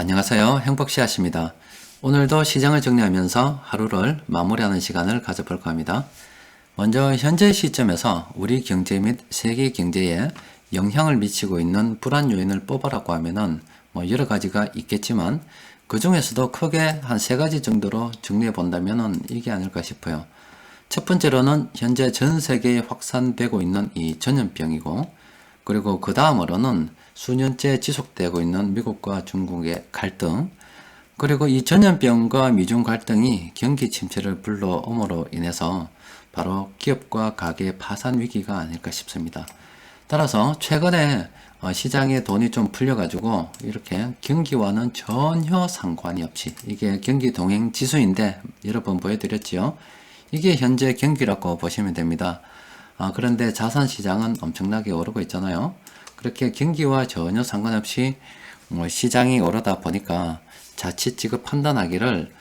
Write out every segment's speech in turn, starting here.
안녕하세요. 행복씨앗입니다. 오늘도 시장을 정리하면서 하루를 마무리하는 시간을 가져볼까 합니다. 먼저 현재 시점에서 우리 경제 및 세계 경제에 영향을 미치고 있는 불안 요인을 뽑아라고 하면은 여러 가지가 있겠지만 그 중에서도 크게 한 세 가지 정도로 정리해 본다면은 이게 아닐까 싶어요. 첫 번째로는 현재 전 세계에 확산되고 있는 이 전염병이고, 그리고 그 다음으로는 수년째 지속되고 있는 미국과 중국의 갈등, 그리고 이 전염병과 미중 갈등이 경기 침체를 불러옴으로 인해서 바로 기업과 가게 파산 위기가 아닐까 싶습니다. 따라서 최근에 시장에 돈이 좀 풀려가지고 이렇게 경기와는 전혀 상관이 없이, 이게 경기 동행 지수인데 여러 번 보여드렸지요. 이게 현재 경기라고 보시면 됩니다. 그런데 자산 시장은 엄청나게 오르고 있잖아요. 그렇게 경기와 전혀 상관없이 시장이 오르다 보니까 자칫 지금 판단하기를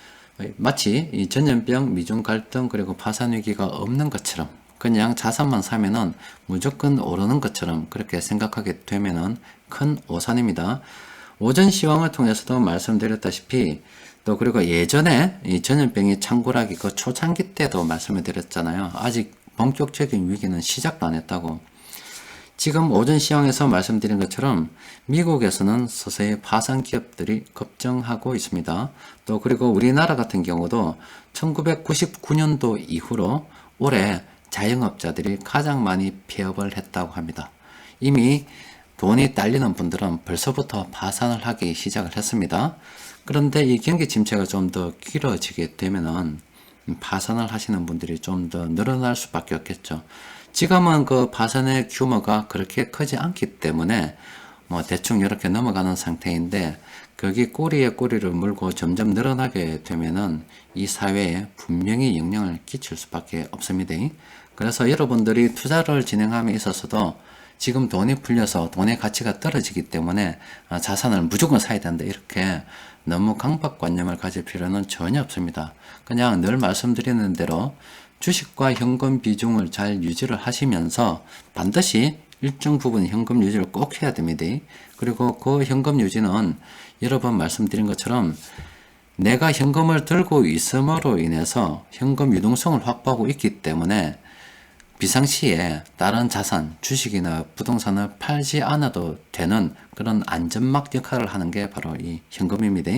마치 이 전염병, 미중 갈등, 그리고 파산 위기가 없는 것처럼, 그냥 자산만 사면은 무조건 오르는 것처럼 그렇게 생각하게 되면은 큰 오산입니다. 오전 시황을 통해서도 말씀드렸다시피, 또 그리고 예전에 이 전염병이 창궐하기 그 초창기 때도 말씀을 드렸잖아요. 아직 본격적인 위기는 시작도 안 했다고. 지금 오전 시황에서 말씀드린 것처럼 미국에서는 서서히 파산 기업들이 급증하고 있습니다. 또 그리고 우리나라 같은 경우도 1999년도 이후로 올해 자영업자들이 가장 많이 폐업을 했다고 합니다. 이미 돈이 딸리는 분들은 벌써부터 파산을 하기 시작을 했습니다. 그런데 이 경기 침체가 좀 더 길어지게 되면은 파산을 하시는 분들이 좀 더 늘어날 수밖에 없겠죠. 지금은 그 파산의 규모가 그렇게 크지 않기 때문에 대충 이렇게 넘어가는 상태인데, 거기 꼬리에 꼬리를 물고 점점 늘어나게 되면은 이 사회에 분명히 영향을 끼칠 수밖에 없습니다. 그래서 여러분들이 투자를 진행함에 있어서도 지금 돈이 풀려서 돈의 가치가 떨어지기 때문에 자산을 무조건 사야 된다, 이렇게 너무 강박관념을 가질 필요는 전혀 없습니다. 그냥 늘 말씀드리는 대로 주식과 현금 비중을 잘 유지를 하시면서 반드시 일정 부분 현금 유지를 꼭 해야 됩니다. 그리고 그 현금 유지는 여러 번 말씀드린 것처럼 내가 현금을 들고 있음으로 인해서 현금 유동성을 확보하고 있기 때문에 비상시에 다른 자산, 주식이나 부동산을 팔지 않아도 되는 그런 안전막 역할을 하는 게 바로 이 현금입니다.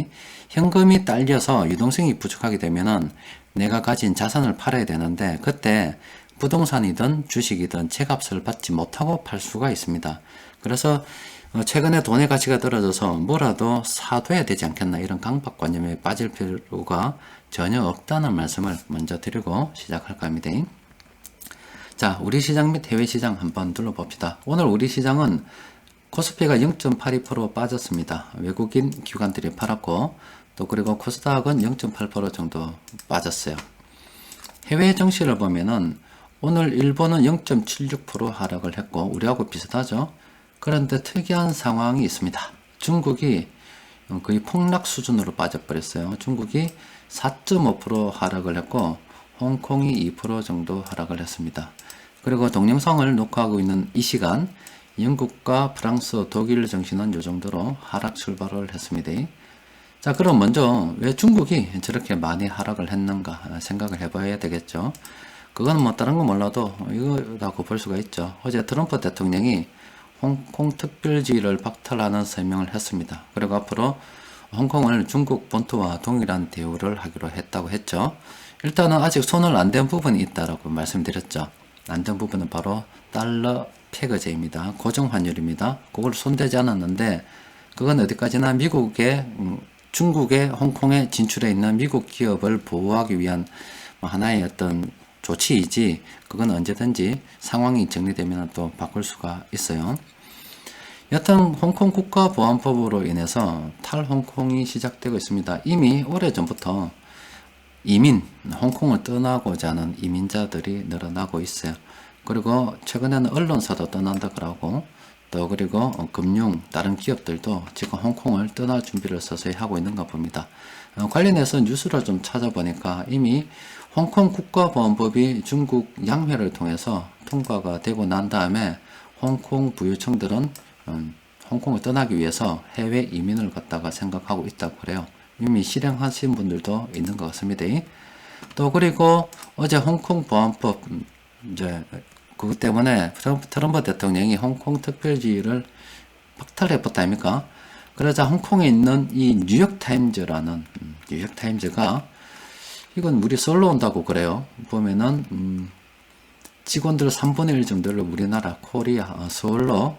현금이 딸려서 유동성이 부족하게 되면은 내가 가진 자산을 팔아야 되는데, 그때 부동산이든 주식이든 제값을 받지 못하고 팔 수가 있습니다. 그래서 최근에 돈의 가치가 떨어져서 뭐라도 사둬야 되지 않겠나, 이런 강박관념에 빠질 필요가 전혀 없다는 말씀을 먼저 드리고 시작할까 합니다. 자, 우리 시장 및 해외 시장 한번 둘러봅시다. 오늘 우리 시장은 코스피가 0.82% 빠졌습니다. 외국인 기관들이 팔았고, 또 그리고 코스닥은 0.8% 정도 빠졌어요. 해외 증시를 보면은 오늘 일본은 0.76% 하락을 했고 우리하고 비슷하죠. 그런데 특이한 상황이 있습니다. 중국이 거의 폭락 수준으로 빠져버렸어요. 중국이 4.5% 하락을 했고 홍콩이 2% 정도 하락을 했습니다. 그리고 동영상을 녹화하고 있는 이 시간 영국과 프랑스, 독일 증시는 이 정도로 하락 출발을 했습니다. 자, 그럼 먼저 왜 중국이 저렇게 많이 하락을 했는가 생각을 해봐야 되겠죠. 그건 다른 거 몰라도 이거라고 볼 수가 있죠. 어제 트럼프 대통령이 홍콩 특별지위를 박탈하는声明을 했습니다. 그리고 앞으로 홍콩을 중국 본토와 동일한 대우를 하기로 했다고 했죠. 일단은 아직 손을 안 댄 부분이 있다라고 말씀드렸죠. 안 된 부분은 바로 달러 패거제입니다. 고정환율입니다. 그걸 손대지 않았는데, 그건 어디까지나 중국의 홍콩에 진출해 있는 미국 기업을 보호하기 위한 하나의 어떤 조치이지, 그건 언제든지 상황이 정리되면 또 바꿀 수가 있어요. 여튼 홍콩 국가보안법으로 인해서 탈홍콩이 시작되고 있습니다. 이미 오래전부터 홍콩을 떠나고자 하는 이민자들이 늘어나고 있어요. 그리고 최근에는 언론사도 떠난다 그러고, 또 그리고 금융, 다른 기업들도 지금 홍콩을 떠날 준비를 서서히 하고 있는가 봅니다. 관련해서 뉴스를 좀 찾아보니까 이미 홍콩 국가보안법이 중국 양회를 통해서 통과가 되고 난 다음에 홍콩 부유층들은 홍콩을 떠나기 위해서 해외 이민을 갖다가 생각하고 있다고 그래요. 이미 실행하신 분들도 있는 것 같습니다. 또 그리고 어제 홍콩 보안법 이제 그것 때문에 트럼프 대통령이 홍콩 특별지를 박탈해버렸다 아닙니까? 그러자 홍콩에 있는 이 뉴욕타임즈라는 뉴욕타임즈가 이건 우리 서울로 온다고 그래요. 보면은 직원들 3분의 1 정도를 우리나라 코리아 서울로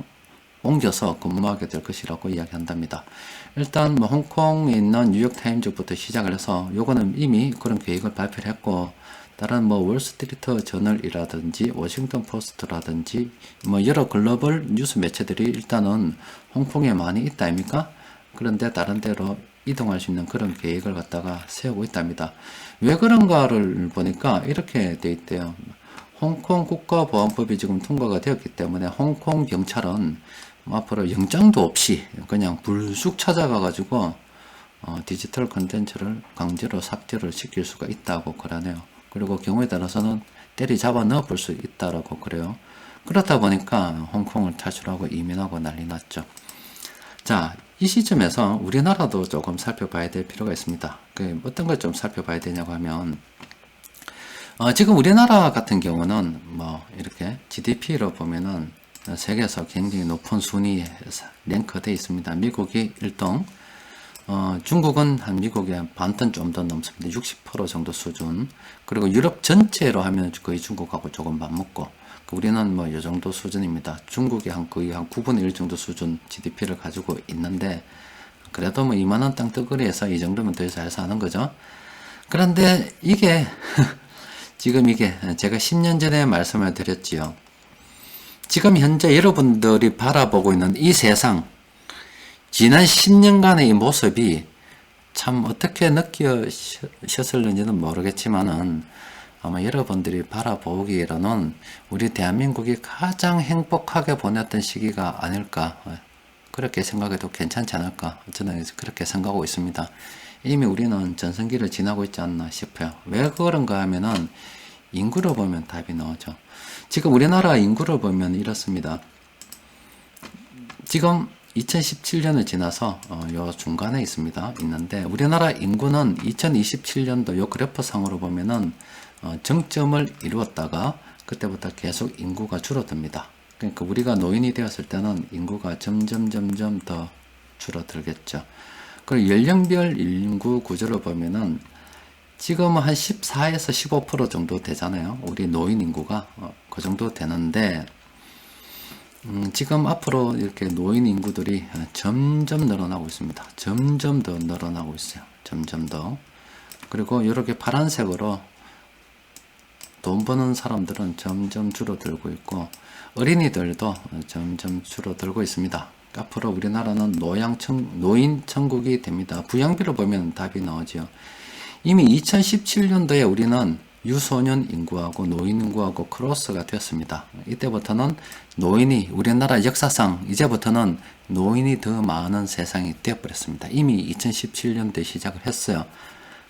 옮겨서 근무하게 될 것이라고 이야기한답니다. 일단 뭐 홍콩에 있는 뉴욕타임즈부터 시작을 해서 요거는 이미 그런 계획을 발표를 했고, 다른 뭐 월스트리트 저널이라든지 워싱턴 포스트라든지 뭐 여러 글로벌 뉴스 매체들이 일단은 홍콩에 많이 있다 아닙니까? 그런데 다른 데로 이동할 수 있는 그런 계획을 갖다가 세우고 있답니다. 왜 그런가를 보니까 이렇게 돼 있대요. 홍콩 국가보안법이 지금 통과가 되었기 때문에 홍콩 경찰은 앞으로 영장도 없이 그냥 불쑥 찾아가 가지고 디지털 컨텐츠를 강제로 삭제를 시킬 수가 있다고 그러네요. 그리고 경우에 따라서는 때리잡아 넣어 볼 수 있다라고 그래요. 그렇다 보니까 홍콩을 탈출하고 이민하고 난리 났죠. 자, 이 시점에서 우리나라도 조금 살펴봐야 될 필요가 있습니다. 어떤 걸 좀 살펴봐야 되냐고 하면, 지금 우리나라 같은 경우는 뭐 이렇게 GDP로 보면은 세계에서 굉장히 높은 순위에 랭크되어 있습니다. 미국이 1등, 중국은 한 미국의 반턴 좀 더 넘습니다. 60% 정도 수준. 그리고 유럽 전체로 하면 거의 중국하고 조금 맞먹고, 우리는 뭐 이 정도 수준입니다. 중국이 거의 한 9분의 1 정도 수준 GDP를 가지고 있는데, 그래도 뭐 이만한 땅덩어리에서 이 정도면 더 잘 사는 거죠. 그런데 이게 지금 이게 제가 10년 전에 말씀을 드렸지요. 지금 현재 여러분들이 바라보고 있는 이 세상, 지난 10년간의 이 모습이 참 어떻게 느끼셨을는지는 모르겠지만은 아마 여러분들이 바라보기로는 우리 대한민국이 가장 행복하게 보냈던 시기가 아닐까, 그렇게 생각해도 괜찮지 않을까, 저는 그렇게 생각하고 있습니다. 이미 우리는 전성기를 지나고 있지 않나 싶어요. 왜 그런가 하면은 인구를 보면 답이 나오죠. 지금 우리나라 인구를 보면 이렇습니다. 지금 2017년을 지나서 요 중간에 있는데 우리나라 인구는 2027년도 요 그래프상으로 보면은 정점을 이루었다가 그때부터 계속 인구가 줄어듭니다. 그러니까 우리가 노인이 되었을 때는 인구가 점점 더 줄어들겠죠. 그리고 연령별 인구 구조를 보면은 지금 한 14에서 15% 정도 되잖아요. 우리 노인 인구가 그 정도 되는데, 지금 앞으로 이렇게 노인 인구들이 점점 늘어나고 있습니다. 점점 더 늘어나고 있어요. 점점 더. 그리고 이렇게 파란색으로 돈 버는 사람들은 점점 줄어들고 있고, 어린이들도 점점 줄어들고 있습니다. 앞으로 우리나라는 노인 천국이 됩니다. 부양비를 보면 답이 나오죠. 이미 2017년도에 우리는 유소년 인구하고 노인 인구하고 크로스가 되었습니다. 이때부터는 노인이, 우리나라 역사상 이제부터는 노인이 더 많은 세상이 되어버렸습니다. 이미 2017년도에 시작을 했어요.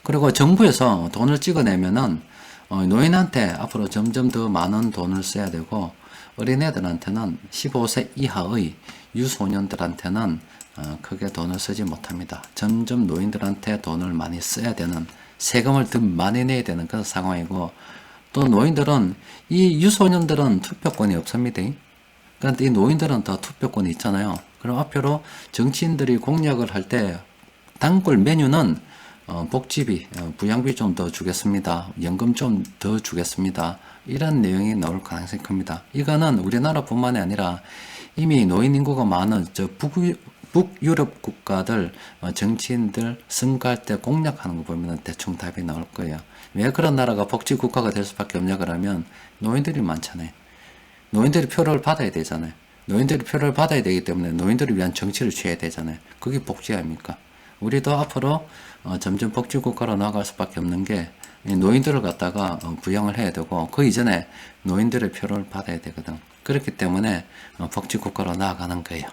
그리고 정부에서 돈을 찍어내면은 노인한테 앞으로 점점 더 많은 돈을 써야 되고, 어린애들한테는 15세 이하의 유소년들한테는 크게 돈을 쓰지 못합니다. 점점 노인들한테 돈을 많이 써야 되는, 세금을 더 많이 내야 되는 그런 상황이고, 또 노인들은, 이 유소년들은 투표권이 없습니다. 그런데 이 노인들은 다 투표권이 있잖아요. 그럼 앞으로 정치인들이 공약을 할 때 단골 메뉴는 복지비, 부양비 좀 더 주겠습니다. 연금 좀 더 주겠습니다. 이런 내용이 나올 가능성이 큽니다. 이거는 우리나라뿐만이 아니라 이미 노인 인구가 많은 북유럽 국가들 정치인들 선거할 때 공약하는 거 보면 대충 답이 나올 거예요. 왜 그런 나라가 복지 국가가 될 수밖에 없냐 그러면 노인들이 많잖아요. 노인들이 표를 받아야 되잖아요. 노인들이 표를 받아야 되기 때문에 노인들을 위한 정치를 취해야 되잖아요. 그게 복지 아닙니까? 우리도 앞으로 점점 복지 국가로 나아갈 수밖에 없는 게 노인들을 갖다가 부양을 해야 되고, 그 이전에 노인들의 표를 받아야 되거든. 그렇기 때문에 복지 국가로 나아가는 거예요.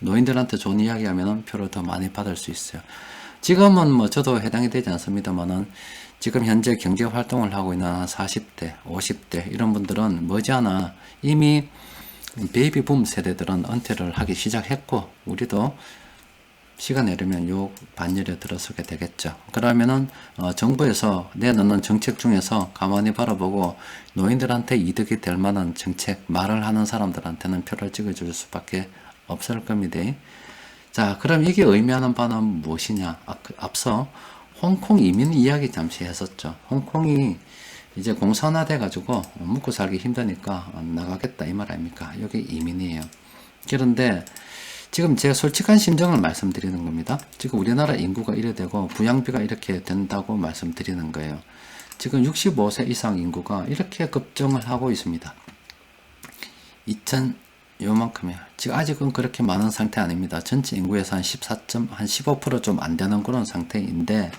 노인들한테 좋은 이야기 하면 표를 더 많이 받을 수 있어요. 지금은 뭐 저도 해당이 되지 않습니다만은, 지금 현재 경제 활동을 하고 있는 40대, 50대 이런 분들은 머지않아 이미 베이비붐 세대들은 은퇴를 하기 시작했고 우리도 시간 내려면 요 반열에 들어서게 되겠죠. 그러면은 정부에서 내놓는 정책 중에서 가만히 바라보고 노인들한테 이득이 될 만한 정책 말을 하는 사람들한테는 표를 찍어줄 수밖에 없을 겁니다. 자, 그럼 이게 의미하는 바는 무엇이냐? 앞서 홍콩 이민 이야기 잠시 했었죠. 홍콩이 이제 공산화돼 가지고 먹고 살기 힘드니까 나가겠다 이 말 아닙니까? 여기 이민이에요. 그런데 지금 제가 솔직한 심정을 말씀드리는 겁니다. 지금 우리나라 인구가 이래 되고 부양비가 이렇게 된다고 말씀드리는 거예요. 지금 65세 이상 인구가 이렇게 급증을 하고 있습니다. 요만큼이야. 지금 아직은 그렇게 많은 상태 아닙니다. 전체 인구에서 한 15% 좀 안 되는 그런 상태인데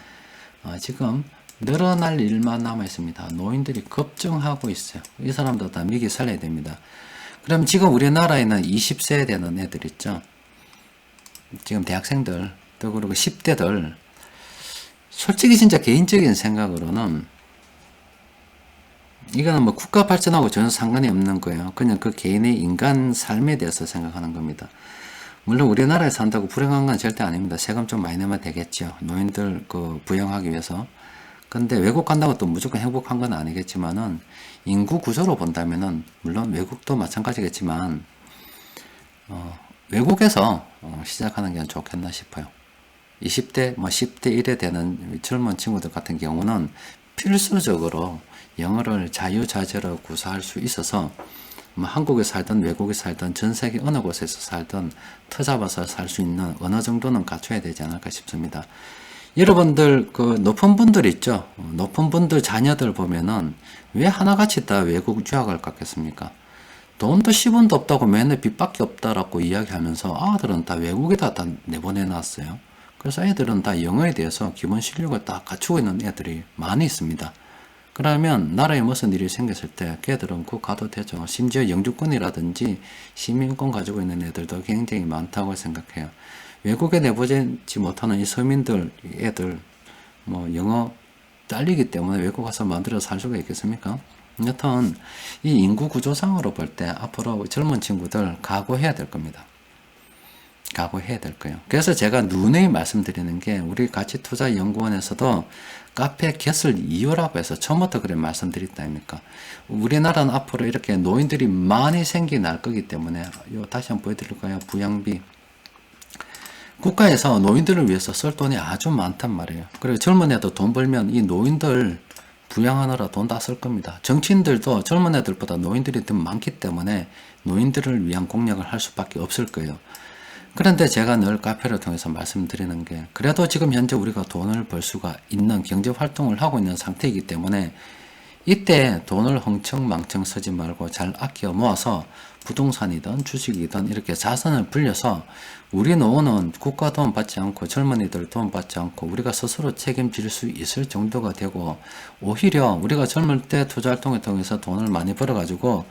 지금 늘어날 일만 남아 있습니다. 노인들이 급증하고 있어요. 이 사람들 다 미기 살려야 됩니다. 그럼 지금 우리나라에는 20세 되는 애들 있죠. 지금 대학생들, 또 그리고 10대들, 솔직히 진짜 개인적인 생각으로는 이거는 뭐 국가 발전하고 전혀 상관이 없는 거예요. 그냥 그 개인의 인간 삶에 대해서 생각하는 겁니다. 물론 우리나라에 산다고 불행한 건 절대 아닙니다. 세금 좀 많이 내면 되겠죠. 노인들 부양하기 위해서. 근데 외국 간다고 또 무조건 행복한 건 아니겠지만은 인구 구조로 본다면은 물론 외국도 마찬가지겠지만 외국에서 시작하는 게 좋겠나 싶어요. 20대, 10대 1에 되는 젊은 친구들 같은 경우는 필수적으로 영어를 자유자재로 구사할 수 있어서 한국에 살든 외국에 살든 전 세계 어느 곳에서 살든 터잡아서 살 수 있는 어느 정도는 갖춰야 되지 않을까 싶습니다. 여러분들 높은 분들 있죠. 높은 분들 자녀들 보면은 왜 하나같이 다 외국 유학을 갔겠습니까? 돈도 10원도 없다고 맨날 빚밖에 없다라고 이야기하면서 아들은 다 외국에다 다 내보내놨어요. 그래서 애들은 다 영어에 대해서 기본 실력을 다 갖추고 있는 애들이 많이 있습니다. 그러면 나라에 무슨 일이 생겼을 때 걔들은 그 가도 되죠. 심지어 영주권이라든지 시민권 가지고 있는 애들도 굉장히 많다고 생각해요. 외국에 내보내지 못하는 이 서민들 애들 영어 딸리기 때문에 외국 가서 만들어 살 수가 있겠습니까? 여튼 이 인구 구조상으로 볼 때 앞으로 젊은 친구들 각오해야 될 겁니다. 각오해야 될 거예요. 그래서 제가 누누이 말씀드리는 게 우리 가치투자연구원에서도 카페 개설 이유라고 해서 처음부터 그래 말씀드렸다 아닙니까? 우리나라는 앞으로 이렇게 노인들이 많이 생겨날 거기 때문에 다시 한번 보여드릴까요? 부양비. 국가에서 노인들을 위해서 쓸 돈이 아주 많단 말이에요. 그리고 젊은 애도 돈 벌면 이 노인들 부양하느라 돈 다 쓸 겁니다. 정치인들도 젊은 애들보다 노인들이 더 많기 때문에 노인들을 위한 공약을 할 수밖에 없을 거예요. 그런데 제가 늘 카페를 통해서 말씀드리는 게 그래도 지금 현재 우리가 돈을 벌 수가 있는 경제 활동을 하고 있는 상태이기 때문에 이때 돈을 흥청망청 쓰지 말고 잘 아껴 모아서 부동산이든 주식이든 이렇게 자산을 불려서 우리 노후는 국가 도움 받지 않고 젊은이들 도움 받지 않고 우리가 스스로 책임질 수 있을 정도가 되고 오히려 우리가 젊을 때 투자활동을 통해서 돈을 많이 벌어가지고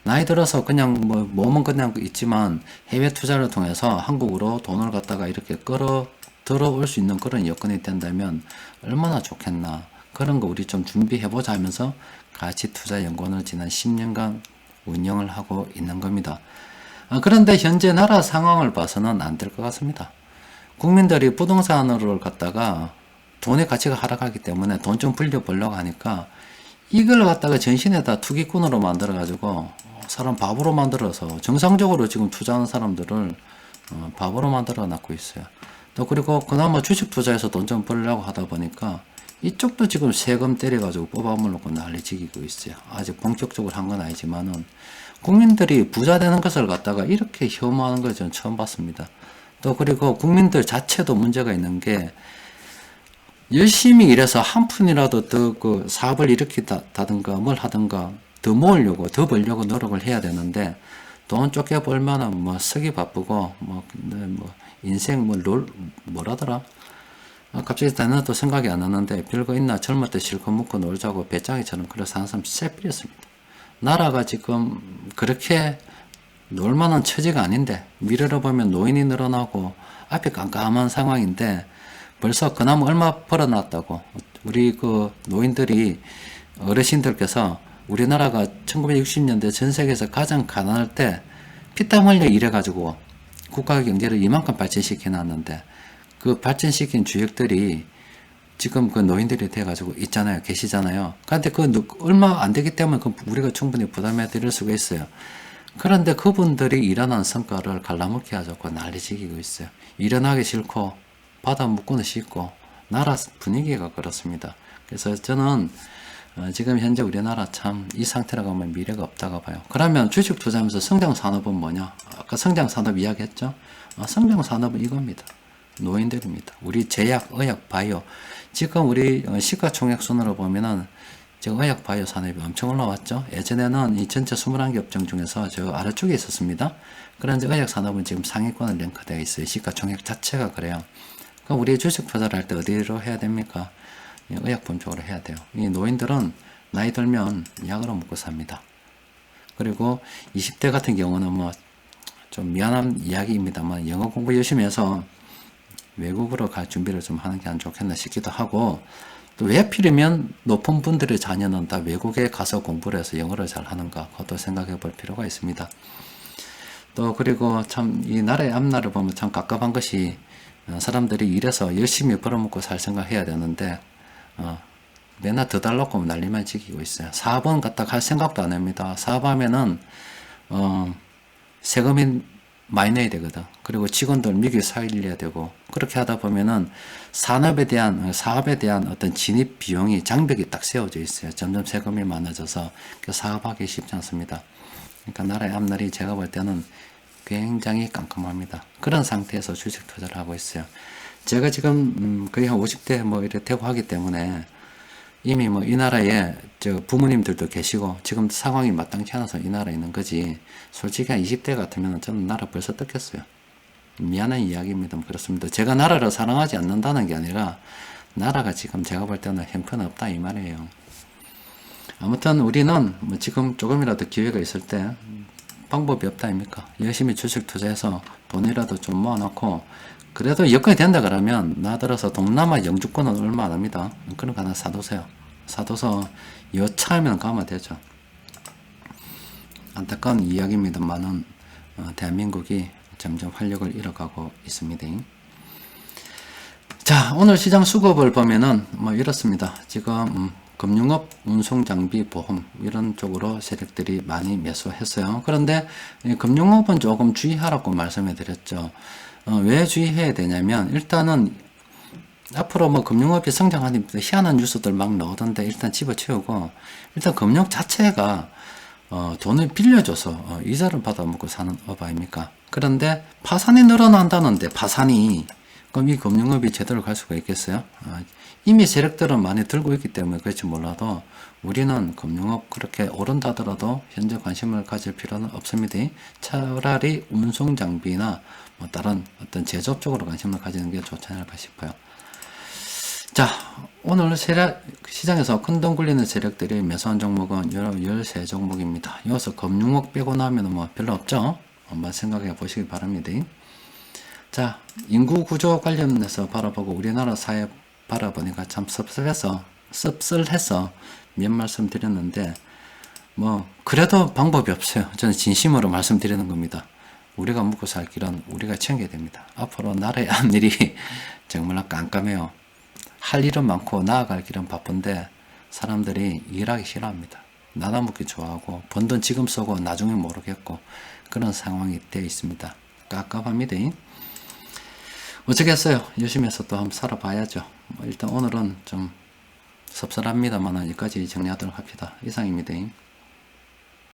나이 들어서 그냥 몸은 그냥 있지만 해외 투자를 통해서 한국으로 돈을 갖다가 이렇게 들어올 수 있는 그런 여건이 된다면 얼마나 좋겠나. 그런 거 우리 좀 준비해보자 하면서 가치투자연구원을 지난 10년간 운영을 하고 있는 겁니다. 그런데 현재 나라 상황을 봐서는 안 될 것 같습니다. 국민들이 부동산을 갖다가 돈의 가치가 하락하기 때문에 돈 좀 불려보려고 하니까 이걸 갖다가 전신에다 투기꾼으로 만들어가지고 사람 바보로 만들어서 정상적으로 지금 투자하는 사람들을 바보로 만들어 놨고 있어요. 또 그리고 그나마 주식 투자해서 돈 좀 벌려고 하다 보니까 이쪽도 지금 세금 때려가지고 뽑아먹고 난리지기고 있어요. 아직 본격적으로 한 건 아니지만은 국민들이 부자 되는 것을 갖다가 이렇게 혐오하는 걸 저는 처음 봤습니다. 또 그리고 국민들 자체도 문제가 있는 게 열심히 일해서 한 푼이라도 더 사업을 일으키다든가 뭘 하든가 더 모으려고 더 벌려고 노력을 해야 되는데 돈 쫓겨 벌만은 쓰기 바쁘고 인생 뭐라더라 갑자기 단어도 생각이 안 나는데 별거 있나 젊을 때 실컷 먹고 놀자고 배짱이처럼 그래서 사는 사람 쎄삐렸습니다. 나라가 지금 그렇게 놀만한 처지가 아닌데 미래로 보면 노인이 늘어나고 앞이 깜깜한 상황인데 벌써 그나마 얼마 벌어놨다고 우리 노인들이 어르신들께서 우리나라가 1960년대 전 세계에서 가장 가난할 때 피땀 흘려 일해가지고 국가 경제를 이만큼 발전시켜 놨는데 그 발전시킨 주역들이 지금 그 노인들이 돼가지고 있잖아요. 계시잖아요. 그런데 얼마 안 되기 때문에 우리가 충분히 부담해 드릴 수가 있어요. 그런데 그분들이 일어난 성과를 갈라먹기 하자고 난리지기고 있어요. 일어나기 싫고 바다 묶고는 싫고 나라 분위기가 그렇습니다. 그래서 저는 지금 현재 우리나라 참 이 상태라고 하면 미래가 없다고 봐요. 그러면 주식 투자하면서 성장산업은 뭐냐? 아까 성장산업 이야기했죠? 성장산업은 이겁니다. 노인들입니다. 우리 제약, 의약, 바이오. 지금 우리 시가총액 순으로 보면은 지금 의약 바이오 산업이 엄청 올라왔죠. 예전에는 이 전체 21개 업종 중에서 저 아래쪽에 있었습니다. 그런데 의약 산업은 지금 상위권에 랭크되어 있어요. 시가총액 자체가 그래요. 그럼 우리 주식 투자를 할 때 어디로 해야 됩니까? 의약품 쪽으로 해야 돼요. 이 노인들은 나이 들면 약으로 먹고 삽니다. 그리고 20대 같은 경우는 뭐 좀 미안한 이야기입니다만 영어 공부 열심히 해서 외국으로 갈 준비를 좀 하는 게 안 좋겠나 싶기도 하고, 또 왜 하필이면 높은 분들의 자녀는 다 외국에 가서 공부를 해서 영어를 잘 하는가, 그것도 생각해 볼 필요가 있습니다. 또 그리고 참 이 나라의 앞날을 보면 참 갑갑한 것이 사람들이 일해서 열심히 벌어먹고 살 생각해야 되는데 맨날 더 달라고 난리만 지키고 있어요. 사업은 갖다 할 생각도 안 합니다. 사업하면은 세금이 많이 내야 되거든. 그리고 직원들 미국에 살려야 되고, 그렇게 하다 보면은 사업에 대한 어떤 진입 비용이 장벽이 딱 세워져 있어요. 점점 세금이 많아져서 사업하기 쉽지 않습니다. 그러니까 나라의 앞날이 제가 볼 때는 굉장히 깜깜합니다. 그런 상태에서 주식 투자를 하고 있어요. 제가 지금 거의 한 50대 뭐 이렇게 되고 하기 때문에 이미 뭐 이 나라에 저 부모님들도 계시고 지금 상황이 마땅치 않아서 이 나라에 있는 거지, 솔직히 한 20대 같으면 저는 나라 벌써 떴겠어요. 미안한 이야기입니다. 그렇습니다. 제가 나라를 사랑하지 않는다는 게 아니라 나라가 지금 제가 볼 때는 형편없다 이 말이에요. 아무튼 우리는 뭐 지금 조금이라도 기회가 있을 때 방법이 없다 아닙니까? 열심히 주식 투자해서 돈이라도 좀 모아놓고, 그래도 여건이 된다 그러면 나들어서 동남아 영주권은 얼마 안 합니다. 그런 거 하나 사두세요. 사둬서 여차하면 가면 되죠. 안타까운 이야기입니다만은 대한민국이 점점 활력을 잃어가고 있습니다. 자, 오늘 시장 수급을 보면은 뭐 이렇습니다. 지금 금융업, 운송장비, 보험 이런 쪽으로 세력들이 많이 매수했어요. 그런데 금융업은 조금 주의하라고 말씀해 드렸죠. 왜 주의해야 되냐면, 일단은 앞으로 뭐 금융업이 성장하는 희한한 뉴스들 막 나오던데 일단 집어치우고, 일단 금융 자체가 돈을 빌려줘서 이자를 받아먹고 사는 업 아닙니까? 그런데 파산이 늘어난다는데 파산이, 그럼 이 금융업이 제대로 갈 수가 있겠어요? 이미 세력들은 많이 들고 있기 때문에 그렇지 몰라도 우리는 금융업 그렇게 오른다 하더라도 현재 관심을 가질 필요는 없습니다. 차라리 운송장비나 뭐 다른 어떤 제조업 쪽으로 관심을 가지는 게 좋지 않을까 싶어요. 자, 오늘 시장에서 큰돈 굴리는 세력들이 매수한 종목은 13종목입니다. 여기서 금융업 빼고 나면 뭐 별로 없죠? 한번 생각해 보시기 바랍니다. 자, 인구 구조 관련해서 바라보고 우리나라 사회 바라보니까 참 씁쓸해서 몇 말씀 드렸는데, 뭐 그래도 방법이 없어요. 저는 진심으로 말씀드리는 겁니다. 우리가 먹고 살 길은 우리가 챙겨야 됩니다. 앞으로 나라의 앞일이 정말 깜깜해요. 할 일은 많고 나아갈 길은 바쁜데 사람들이 일하기 싫어합니다. 나눠 먹기 좋아하고 번 돈 지금 쓰고 나중에 모르겠고 그런 상황이 되어 있습니다. 깝깝합니다. 어쩌겠어요. 열심히 해서 또 한번 살아봐야죠. 일단 오늘은 좀 섭섭합니다만 여기까지 정리하도록 합시다. 이상입니다.